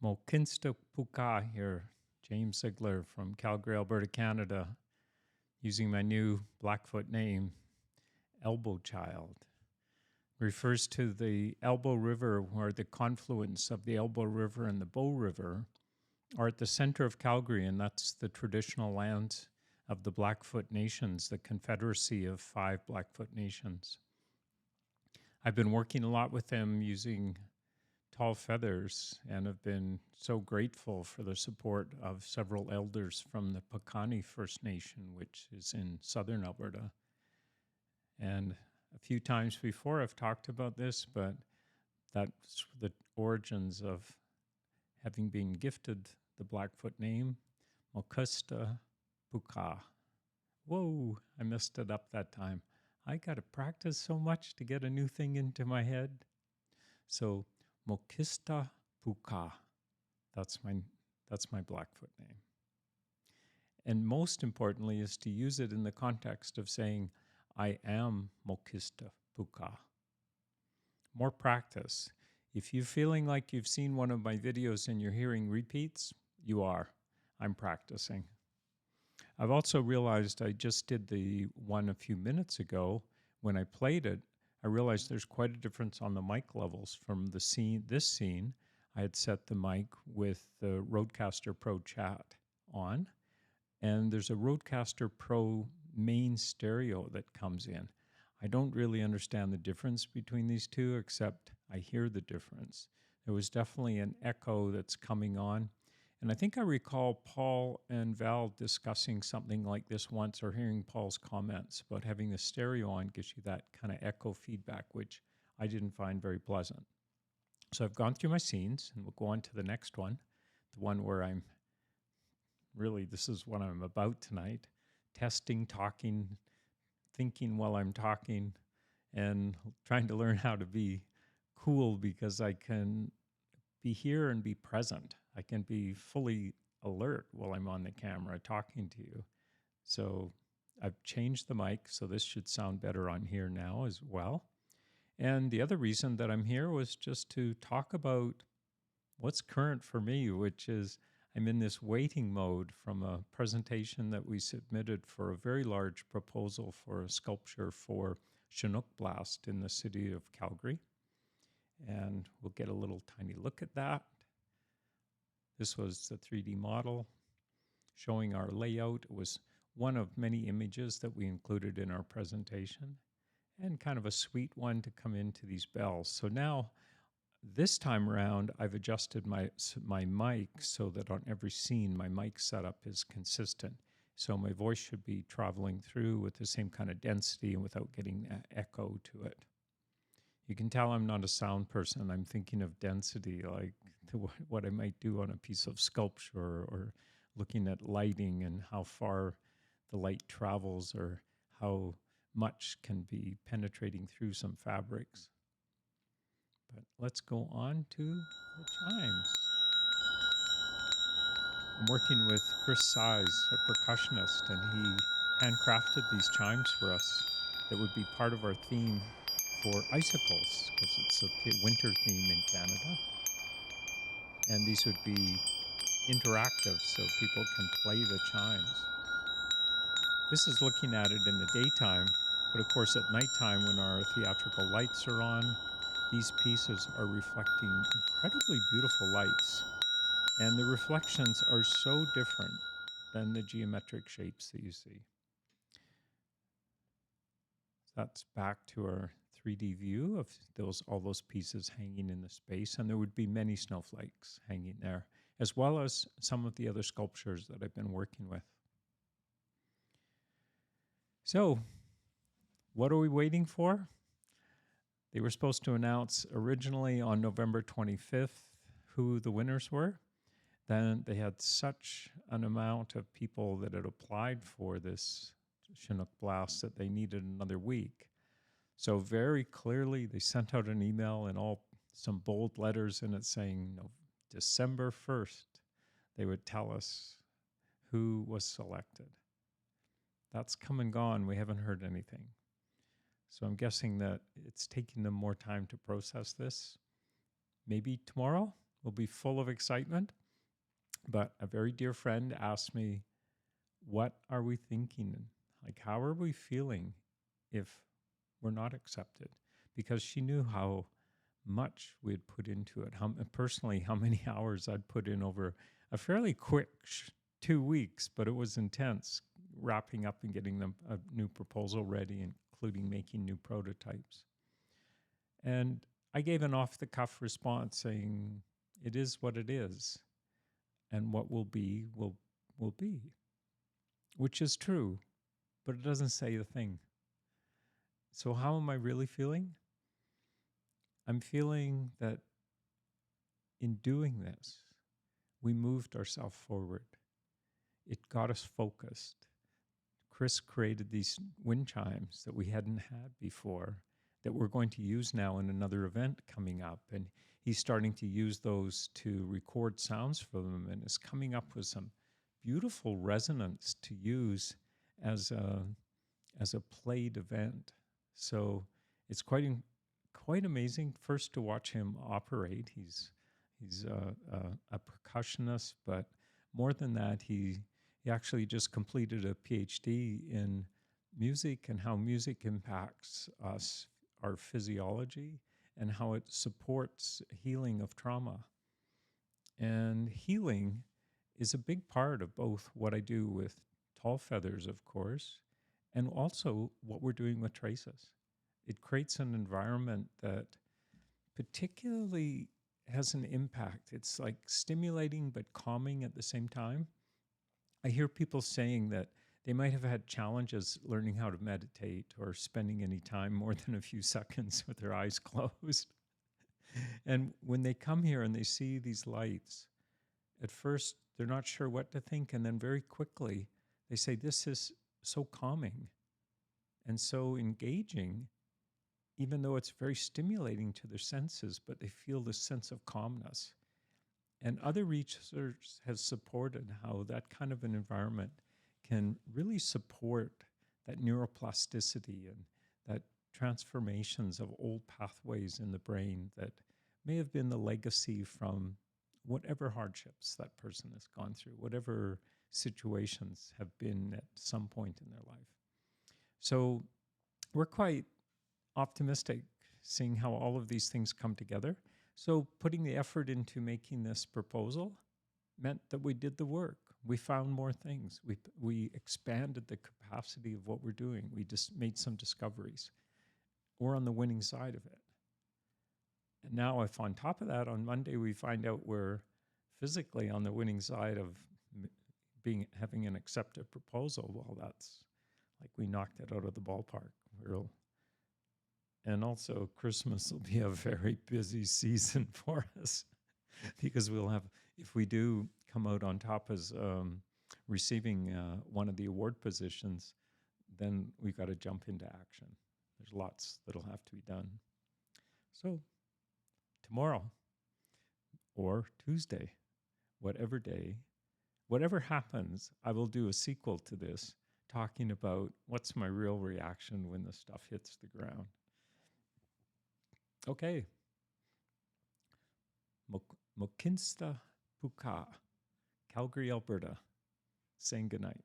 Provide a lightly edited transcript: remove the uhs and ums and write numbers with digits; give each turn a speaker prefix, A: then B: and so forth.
A: Mokinsta Puka here, James Ziegler from Calgary, Alberta, Canada, using my new Blackfoot name, Elbow Child. Refers to the Elbow River, where the confluence of the Elbow River and the Bow River are at the center of Calgary, and that's the traditional land of the Blackfoot Nations, the Confederacy of 5 Blackfoot Nations. I've been working a lot with them using tall feathers and have been so grateful for the support of several elders from the Piikani First Nation, which is in southern Alberta. And a few times before I've talked about this, but that's the origins of having been gifted the Blackfoot name, Mokinsta Puka. Whoa, I messed it up that time. I got to practice so much to get a new thing into my head. So Mokinsta Puka, that's my Blackfoot name. And most importantly is to use it in the context of saying, I am Mokinsta Puka. More practice. If you're feeling like you've seen one of my videos and you're hearing repeats, you are. I'm practicing. I've also realized I just did the one a few minutes ago. When I played it, I realized there's quite a difference on the mic levels from the scene. This scene, I had set the mic with the Rodecaster Pro Chat on, and there's a Rodecaster Pro main stereo that comes in. I don't really understand the difference between these two, except I hear the difference. There was definitely an echo that's coming on. And I think I recall Paul and Val discussing something like this once, or hearing Paul's comments about having the stereo on gives you that kind of echo feedback, which I didn't find very pleasant. So I've gone through my scenes, and we'll go on to the next one, the one where I'm really, this is what I'm about tonight, testing, talking, thinking while I'm talking, and trying to learn how to be cool because I can be here and be present. I can be fully alert while I'm on the camera talking to you. So I've changed the mic, so this should sound better on here now as well. And the other reason that I'm here was just to talk about what's current for me, which is I'm in this waiting mode from a presentation that we submitted for a very large proposal for a sculpture for Chinook Blast in the city of Calgary. And we'll get a little tiny look at that. This was the 3D model showing our layout. It was one of many images that we included in our presentation, and kind of a sweet one to come into these bells. So now, this time around, I've adjusted my mic so that on every scene, my mic setup is consistent. So my voice should be traveling through with the same kind of density and without getting an echo to it. You can tell I'm not a sound person. I'm thinking of density, like what I might do on a piece of sculpture, or looking at lighting and how far the light travels, or how much can be penetrating through some fabrics. But let's go on to the chimes. I'm working with Chris Size, a percussionist, and he handcrafted these chimes for us that would be part of our theme for icicles, because it's a winter theme in Canada. And these would be interactive, so people can play the chimes. This is looking at it in the daytime, but of course at nighttime when our theatrical lights are on, these pieces are reflecting incredibly beautiful lights. And the reflections are so different than the geometric shapes that you see. That's back to our 3D view of all those pieces hanging in the space, and there would be many snowflakes hanging there, as well as some of the other sculptures that I've been working with. So, what are we waiting for? They were supposed to announce originally on November 25th who the winners were. Then they had such an amount of people that had applied for this Chinook Blast that they needed another week. So very clearly they sent out an email and some bold letters in it saying, no, December 1st, they would tell us who was selected. That's come and gone. We haven't heard anything. So I'm guessing that it's taking them more time to process this. Maybe tomorrow will be full of excitement. But a very dear friend asked me, what are we thinking? Like, how are we feeling if we're not accepted? Because she knew how much we had put into it. Personally, how many hours I'd put in over a fairly quick 2 weeks, but it was intense, wrapping up and getting them a new proposal ready, including making new prototypes. And I gave an off-the-cuff response saying, it is what it is, and what will be, will be, which is true, but it doesn't say a thing. So how am I really feeling? I'm feeling that in doing this, we moved ourselves forward. It got us focused. Chris created these wind chimes that we hadn't had before that we're going to use now in another event coming up. And he's starting to use those to record sounds for them and is coming up with some beautiful resonance to use as a played event. So it's quite amazing first to watch him operate. He's a percussionist, but more than that, he actually just completed a PhD in music and how music impacts us, our physiology, and how it supports healing of trauma. And healing is a big part of both what I do with Tall Feathers, of course, and also what we're doing with Traces. It creates an environment that particularly has an impact. It's like stimulating but calming at the same time. I hear people saying that they might have had challenges learning how to meditate or spending any time more than a few seconds with their eyes closed. And when they come here and they see these lights, at first they're not sure what to think, and then very quickly they say, this is so calming and so engaging, even though it's very stimulating to their senses, but they feel this sense of calmness. And other research has supported how that kind of an environment can really support that neuroplasticity and that transformations of old pathways in the brain that may have been the legacy from whatever hardships that person has gone through, whatever situations have been at some point in their life. So we're quite optimistic seeing how all of these things come together. So putting the effort into making this proposal meant that we did the work. We found more things. We expanded the capacity of what we're doing. We just made some discoveries. We're on the winning side of it. And now if on top of that, on Monday, we find out we're physically on the winning side of having an accepted proposal, well, that's like we knocked it out of the ballpark. And also Christmas will be a very busy season for us because we'll have, if we do come out on top as receiving one of the award positions, then we've got to jump into action. There's lots that'll have to be done. So tomorrow or Tuesday, whatever day, whatever happens, I will do a sequel to this talking about what's my real reaction when the stuff hits the ground. Okay. Mokinsta Puka, Calgary, Alberta, saying goodnight.